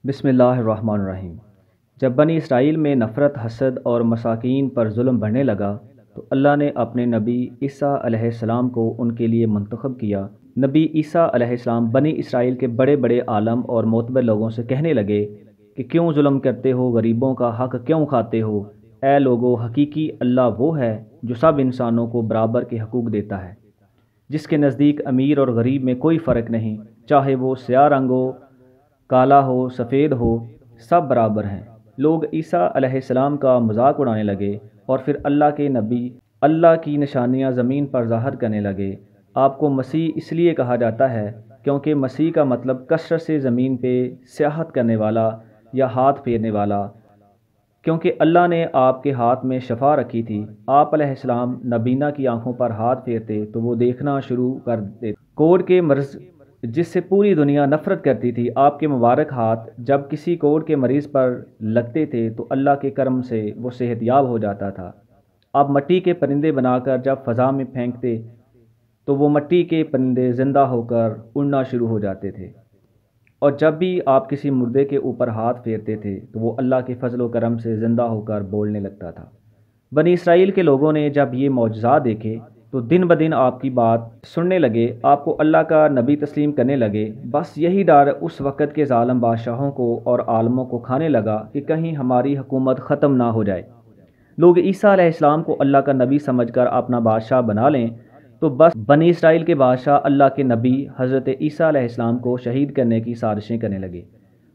बिस्मिल्लाहिर्रहमानिर्रहीम। जब बनी इसराइल में नफ़रत, हसद और मसाकीन पर जुल्म बढ़ने लगा तो अल्लाह ने अपने नबी ईसा अलैहिस्सलाम को उनके लिए मुंतखब किया। नबी ईसा अलैहिस्सलाम बनी इसराइल के बड़े बड़े आलम और मोतबर लोगों से कहने लगे कि क्यों जुल्म करते हो, गरीबों का हक़ क्यों खाते हो। ए लोगो, हकीकी अल्लाह वो है जो सब इंसानों को बराबर के हकूक़ देता है, जिसके नज़दीक अमीर और गरीब में कोई फ़र्क नहीं, चाहे वो स्याह रंग हो, काला हो, सफ़ेद हो, सब बराबर हैं। लोग ईसा अलैहिस्सलाम का मजाक उड़ाने लगे और फिर अल्लाह के नबी अल्लाह की निशानियां ज़मीन पर ज़ाहिर करने लगे। आपको मसीह इसलिए कहा जाता है क्योंकि मसीह का मतलब कसरत से ज़मीन पे सियाहत करने वाला या हाथ फेरने वाला, क्योंकि अल्लाह ने आपके हाथ में शफा रखी थी। आप अलैहिस्सलाम नबीना की आंखों पर हाथ फेरते तो वो देखना शुरू कर देते। कोढ़ के मर्ज़ जिससे पूरी दुनिया नफ़रत करती थी, आपके मुबारक हाथ जब किसी कोढ़ के मरीज़ पर लगते थे तो अल्लाह के करम से वो सेहतयाब हो जाता था। आप मट्टी के परिंदे बनाकर जब फ़ज़ा में फेंकते तो वो मट्टी के परिंदे ज़िंदा होकर उड़ना शुरू हो जाते थे। और जब भी आप किसी मुर्दे के ऊपर हाथ फेरते थे तो वो अल्लाह के फजल व करम से ज़िंदा होकर बोलने लगता था। बनी इसराइल के लोगों ने जब ये मौजज़ात देखे तो दिन ब दिन आपकी बात सुनने लगे, आपको अल्लाह का नबी तस्लीम करने लगे। बस यही डर उस वक़्त के ज़ालिम बादशाहों को और आलमों को खाने लगा कि कहीं हमारी हुकूमत ख़त्म ना हो जाए। लोग ईसा अलैहिस्सलाम को अल्लाह का नबी समझकर अपना बादशाह बना लें तो बस बनी इसराइल के बादशाह अल्लाह के नबी हज़रत ईसा अलैहिस्सलाम को शहीद करने की साजिशें करने लगे।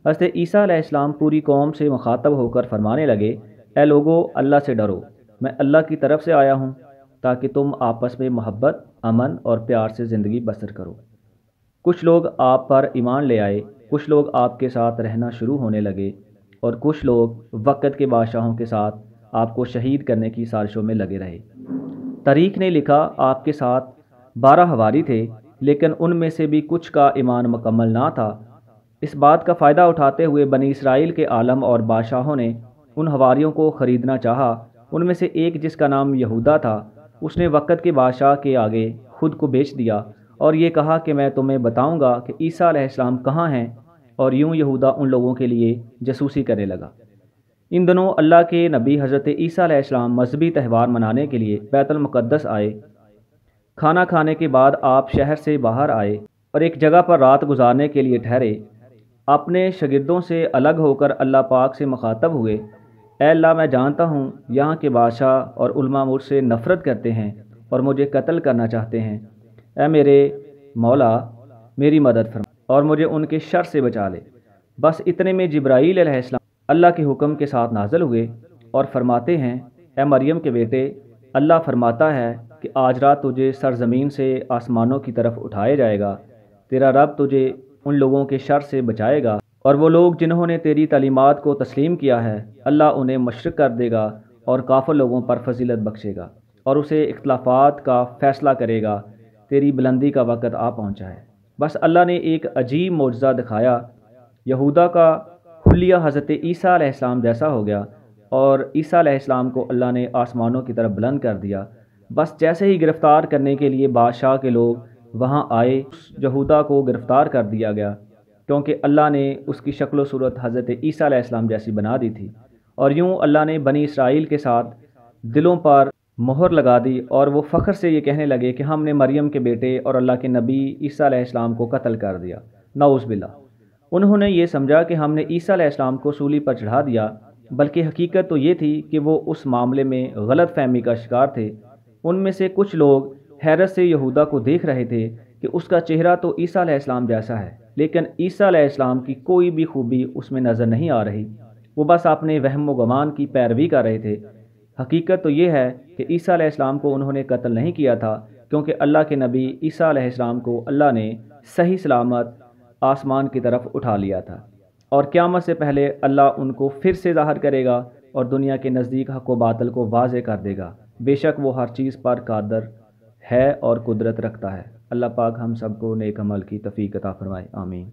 हज़रत ईसा अलैहिस्सलाम पूरी कौम से मुखातब होकर फरमाने लगे, ए लोगो, अल्लाह से डरो, मैं अल्लाह की तरफ से आया हूँ ताकि तुम आपस में मोहब्बत, अमन और प्यार से ज़िंदगी बसर करो। कुछ लोग आप पर ईमान ले आए, कुछ लोग आपके साथ रहना शुरू होने लगे और कुछ लोग वक़्त के बादशाहों के साथ आपको शहीद करने की साजिशों में लगे रहे। तारीख़ ने लिखा, आपके साथ 12 हवारी थे, लेकिन उनमें से भी कुछ का ईमान मुकम्मल ना था। इस बात का फ़ायदा उठाते हुए बनी इसराइल के आलम और बादशाहों ने उन हवारियों को ख़रीदना चाहा। उनमें से एक, जिसका नाम यहूदा था, उसने वक़्त के बादशाह के आगे ख़ुद को बेच दिया और ये कहा कि मैं तुम्हें बताऊंगा कि ईसा अलैहिस्सलाम कहाँ हैं, और यूं यहूदा उन लोगों के लिए जासूसी करने लगा। इन दिनों अल्लाह के नबी हज़रत ईसा अलैहिस्सलाम मजहबी त्यौहार मनाने के लिए बैतुल मुक़द्दस आए। खाना खाने के बाद आप शहर से बाहर आए और एक जगह पर रात गुजारने के लिए ठहरे। अपने शागिर्दों से अलग होकर अल्लाह पाक से मुखातब हुए, ऐ अल्लाह, मैं जानता हूँ यहाँ के बादशाह और उलमा मुझसे नफ़रत करते हैं और मुझे कत्ल करना चाहते हैं। ऐ मेरे मौला, मेरी मदद फरमा और मुझे उनके शर से बचा ले। बस इतने में जिब्राईल अलैहिस्सलाम अल्लाह के हुक्म के साथ नाज़िल हुए और फरमाते हैं, ऐ मरियम के बेटे, अल्लाह फरमाता है कि आज रात तुझे सरज़मीन से आसमानों की तरफ उठाया जाएगा। तेरा रब तुझे उन लोगों के शर से बचाएगा और वो लोग जिन्होंने तेरी तालीमात को तस्लीम किया है, अल्लाह उन्हें मशरक़ कर देगा और काफ़िर लोगों पर फजीलत बख्शेगा और उसे इख्तलाफात का फ़ैसला करेगा। तेरी बुलंदी का वक़्त आ पहुँचा है। बस अल्लाह ने एक अजीब मौजज़ा दिखाया। यहूदा का हुलिया हज़रत ईसा अलैहिस्सलाम जैसा हो गया और ईसा अलैहिस्सलाम को अल्लाह ने आसमानों की तरफ बुलंद कर दिया। बस जैसे ही गिरफ़्तार करने के लिए बादशाह के लोग वहाँ आए, उस यहूदा को गिरफ़्तार कर दिया गया क्योंकि अल्लाह ने उसकी शक्ल सूरत हज़रत ईसा अलैहिस्सलाम जैसी बना दी थी। और यूं अल्लाह ने बनी इसराइल के साथ दिलों पर मोहर लगा दी और वो फ़ख्र से ये कहने लगे कि हमने मरियम के बेटे और अल्लाह के नबी ईसा अलैहिस्सलाम को कत्ल कर दिया। नाउज़ बिल्लाह। उन्होंने ये समझा कि हमने ईसा अलैहिस्सलाम को सूली पर चढ़ा दिया, बल्कि हकीकत तो ये थी कि वो उस मामले में गलत फहमी का शिकार थे। उनमें से कुछ लोग हैरत से यहूदा को देख रहे थे कि उसका चेहरा तो ईसा अलैहिस्सलाम जैसा है, लेकिन ईसा अलैहिस्सलाम की कोई भी खूबी उसमें नज़र नहीं आ रही। वो बस अपने वहम व गुमान की पैरवी कर रहे थे। हकीकत तो ये है कि ईसा अलैहिस्सलाम को उन्होंने कत्ल नहीं किया था, क्योंकि अल्लाह के नबी ईसा अलैहिस्सलाम को अल्लाह ने सही सलामत आसमान की तरफ उठा लिया था और क़यामत से पहले अल्लाह उनको फिर से ज़ाहिर करेगा और दुनिया के नज़दीक हक़ व बातिल को वाज़े कर देगा। बेशक वो हर चीज़ पर कादर है और कुदरत रखता है। अल्लाह पाक हम सबको नेक अमल की तौफ़ीक़ अता फ़रमाए। आमीन।